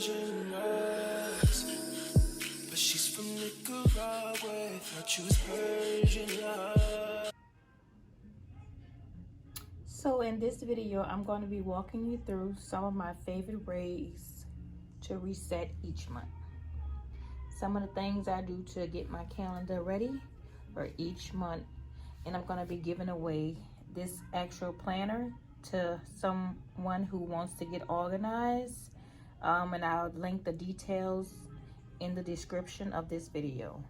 But she's from Nicaragua, thought she was Persian love. So in this video, I'm going to be walking you through some of my favorite ways to reset each month. Some of the things I do to get my calendar ready for each month. And I'm going to be giving away this actual planner to someone who wants to get organized. And I'll link the details in the description of this video.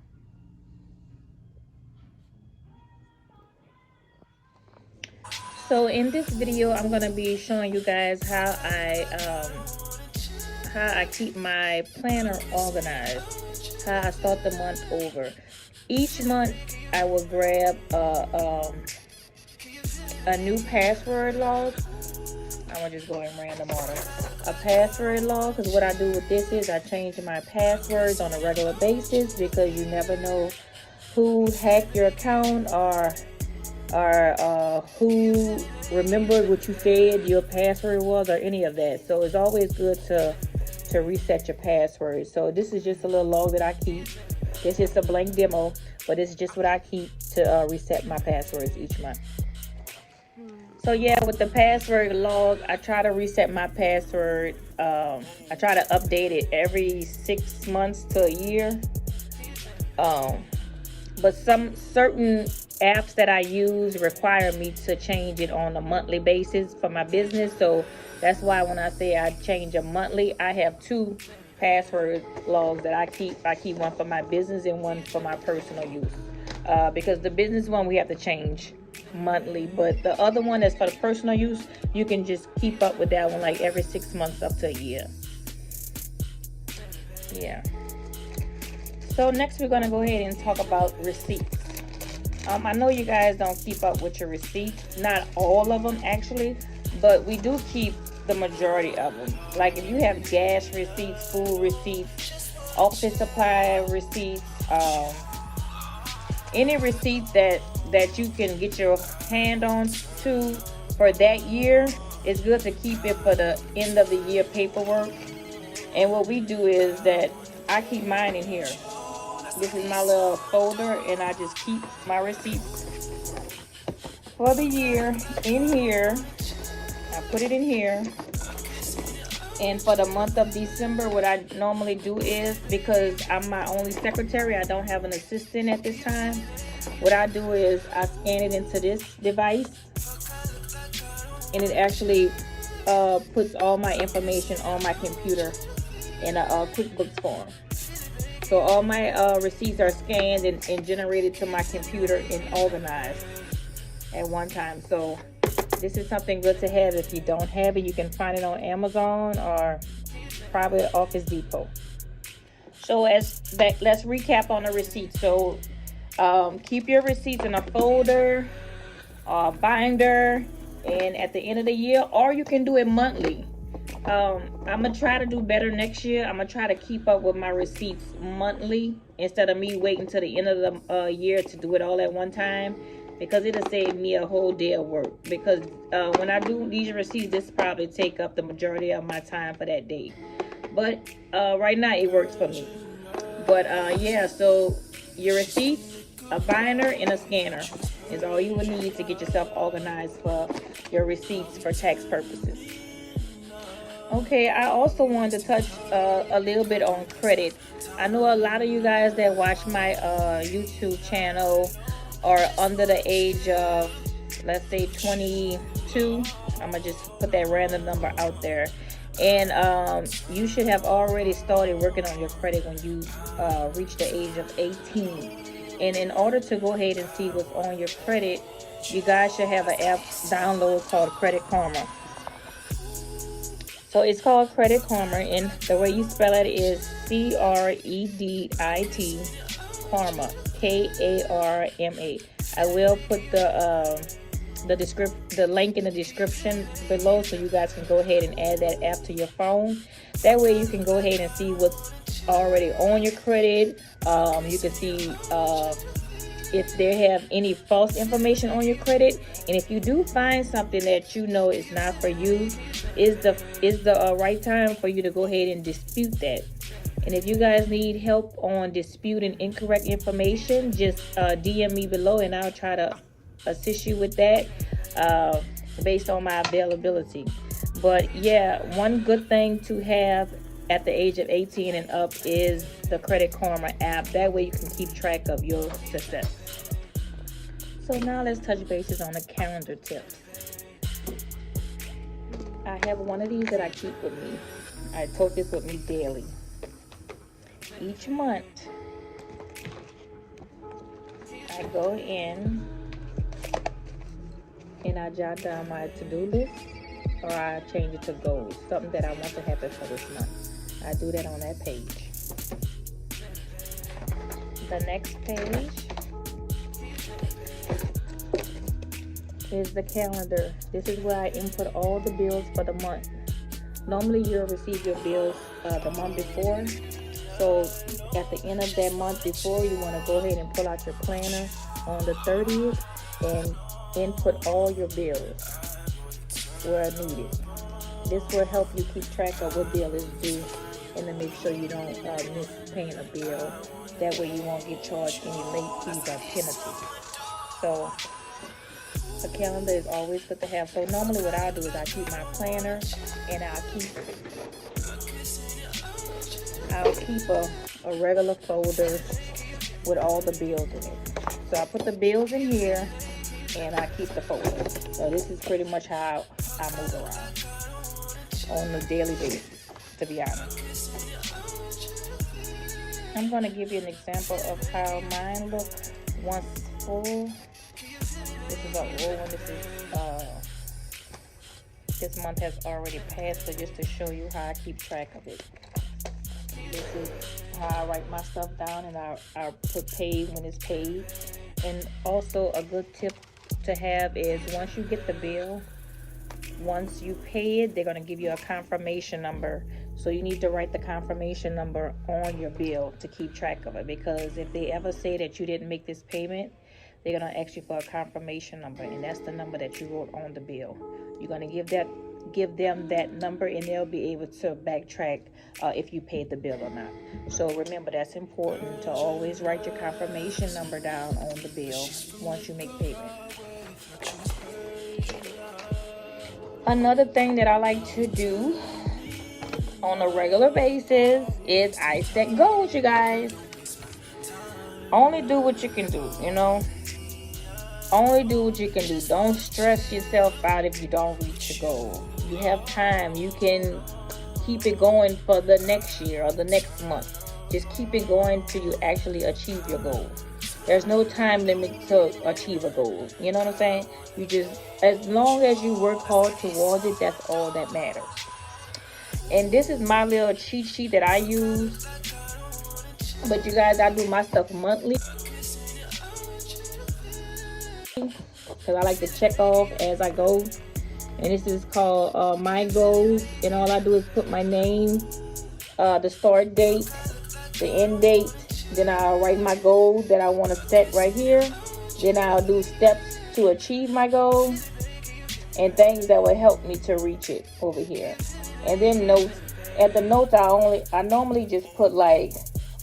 So in this video, I'm going to be showing you guys how I keep my planner organized, how I start the month over. Each month, I will grab a new password log. I'm gonna just go in random order. A password log, because what I do with this is I change my passwords on a regular basis, because you never know who hacked your account or who remembered what you said your password was, or any of that. So it's always good to reset your password. So this is just a little log that I keep. This is a blank demo, but it's just what I keep to reset my passwords each month. So yeah, with the password log, I try to reset my password. I try to update it every 6 months to a year. But some certain apps that I use require me to change it on a monthly basis for my business. So that's why when I say I change a monthly, I have 2 password logs that I keep. I keep one for my business and one for my personal use. Because the business one we have to change monthly, but the other one that's for the personal use, you can just keep up with that one like every 6 months up to a year. Yeah. So next we're going to go ahead and talk about receipts. I know you guys don't keep up with your receipts, not all of them actually, but we do keep the majority of them. Like if you have gas receipts, food receipts, office supply receipts, any receipts that you can get your hand on to for that year, it's good to keep it for the end of the year paperwork. And what we do is that I keep mine in here. This is my little folder, and I just keep my receipts for the year in here. I put it in here. And for the month of December, what I normally do is, because I'm my only secretary, I don't have an assistant at this time. What I do is I scan it into this device, and it actually puts all my information on my computer in a QuickBooks form. So all my receipts are scanned and generated to my computer and organized at one time. So this is something good to have. If you don't have it, you can find it on Amazon or probably Office Depot. So let's recap on the receipts. So keep your receipts in a folder, binder, and at the end of the year, or you can do it monthly. I'm gonna try to do better next year. I'm gonna try to keep up with my receipts monthly instead of me waiting till the end of the year to do it all at one time, because it'll save me a whole day of work. Because when I do these receipts, this probably take up the majority of my time for that day. But right now it works for me. But yeah, so your receipts, a binder, and a scanner is all you will need to get yourself organized for your receipts for tax purposes. Okay, I also wanted to touch a little bit on credit. I know a lot of you guys that watch my YouTube channel are under the age of, let's say, 22. I'm going to just put that random number out there. And you should have already started working on your credit when you reach the age of 18. And in order to go ahead and see what's on your credit, you guys should have an app download called Credit Karma. So it's called Credit Karma, and the way you spell it is CREDIT Karma, KARMA. I will put the link in the description below, so you guys can go ahead and add that app to your phone. That way you can go ahead and see what's already on your credit. You can see if they have any false information on your credit. And if you do find something that you know is not for you, is the right time for you to go ahead and dispute that. And if you guys need help on disputing incorrect information, just DM me below and I'll try to assist you with that based on my availability. But yeah, one good thing to have at the age of 18 and up is the Credit Karma app. That way you can keep track of your success. So now let's touch bases on the calendar tips. I have one of these that I keep with me. I tote this with me daily. Each month, I go in and I jot down my to-do list, or I change it to goals, something that I want to happen for this month. I do that on that page. The next page is the calendar. This is where I input all the bills for the month. Normally you'll receive your bills the month before. So at the end of that month before, you want to go ahead and pull out your planner on the 30th and input all your bills where needed. This will help you keep track of what bill is due and to make sure you don't miss paying a bill. That way you won't get charged any late fees or penalties. So a calendar is always good to have. So normally what I do is I keep my planner and I'll keep a regular folder with all the bills in it. So I put the bills in here and I keep the folder. So this is pretty much how I move around on a daily basis, to be honest. I'm going to give you an example of how mine look once full. This is an old one. This month has already passed, so just to show you how I keep track of it. This is how I write my stuff down, and I put paid when it's paid. And also a good tip to have is once you get the bill, once you pay it, they're going to give you a confirmation number. So you need to write the confirmation number on your bill to keep track of it, because if they ever say that you didn't make this payment, they're going to ask you for a confirmation number, and that's the number that you wrote on the bill. You're going to give them that number, and they'll be able to backtrack if you paid the bill or not. So remember, that's important to always write your confirmation number down on the bill once you make payment. Another thing that I like to do on a regular basis is I set goals, you guys. Only do what you can do, Only do what you can do. Don't stress yourself out if you don't reach your goal. You have time. You can keep it going for the next year or the next month. Just keep it going till you actually achieve your goal. There's no time limit to achieve a goal. You know what I'm saying? You just, as long as you work hard towards it, that's all that matters. And this is my little cheat sheet that I use. But you guys, I do my stuff monthly, because I like to check off as I go. And this is called My Goals. And all I do is put my name, the start date, the end date. Then I'll write my goal that I want to set right here. Then I'll do steps to achieve my goal and things that will help me to reach it over here. And then notes. At the notes, I normally just put like,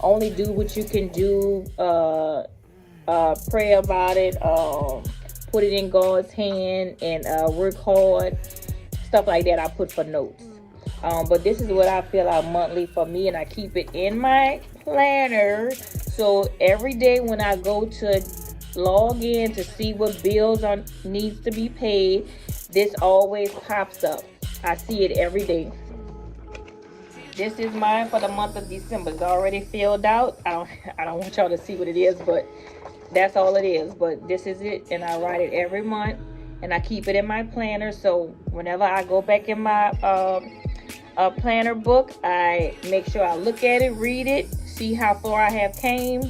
only do what you can do, pray about it, put it in God's hand, and work hard, stuff like that I put for notes. But this is what I fill out monthly for me, and I keep it in my planner. So every day when I go to log in to see what bills needs to be paid, this always pops up. I see it every day. This is mine for the month of December. It's already filled out. I don't want y'all to see what it is, but that's all it is. But this is it, and I write it every month, and I keep it in my planner. So whenever I go back in my planner book, I make sure I look at it, read it, see how far I have came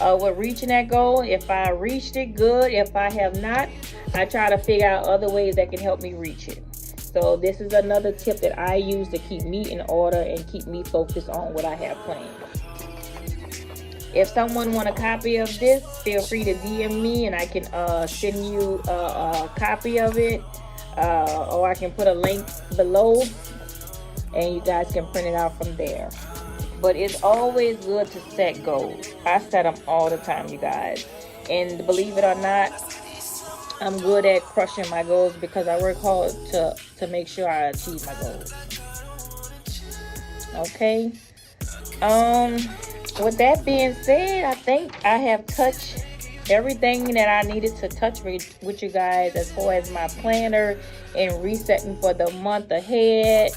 with reaching that goal. If I reached it, good. If I have not, I try to figure out other ways that can help me reach it. So this is another tip that I use to keep me in order and keep me focused on what I have planned. If someone want a copy of this, feel free to DM me and I can send you a copy of it, or I can put a link below and you guys can print it out from there. But it's always good to set goals. I set them all the time, you guys. And believe it or not, I'm good at crushing my goals because I work hard to make sure I achieve my goals. Okay. With that being said, I think I have touched everything that I needed to touch with you guys as far as my planner and resetting for the month ahead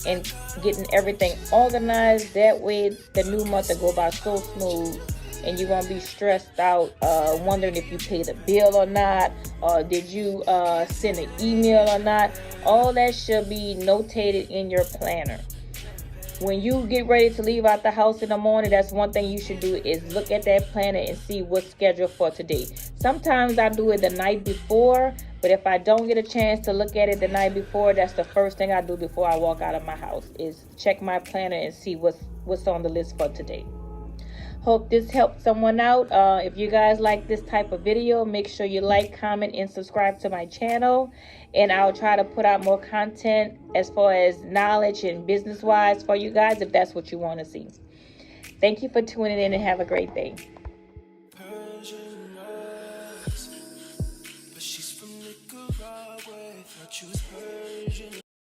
and getting everything organized. That way the new month will go by so smooth and you won't be stressed out wondering if you paid the bill or not, or did you send an email or not. All that should be notated in your planner. When you get ready to leave out the house in the morning, that's one thing you should do is look at that planner and see what's scheduled for today. Sometimes I do it the night before, but if I don't get a chance to look at it the night before, that's the first thing I do before I walk out of my house is check my planner and see what's on the list for today. Hope this helped someone out. If you guys like this type of video, make sure you like, comment, and subscribe to my channel. And I'll try to put out more content as far as knowledge and business-wise for you guys if that's what you want to see. Thank you for tuning in and have a great day.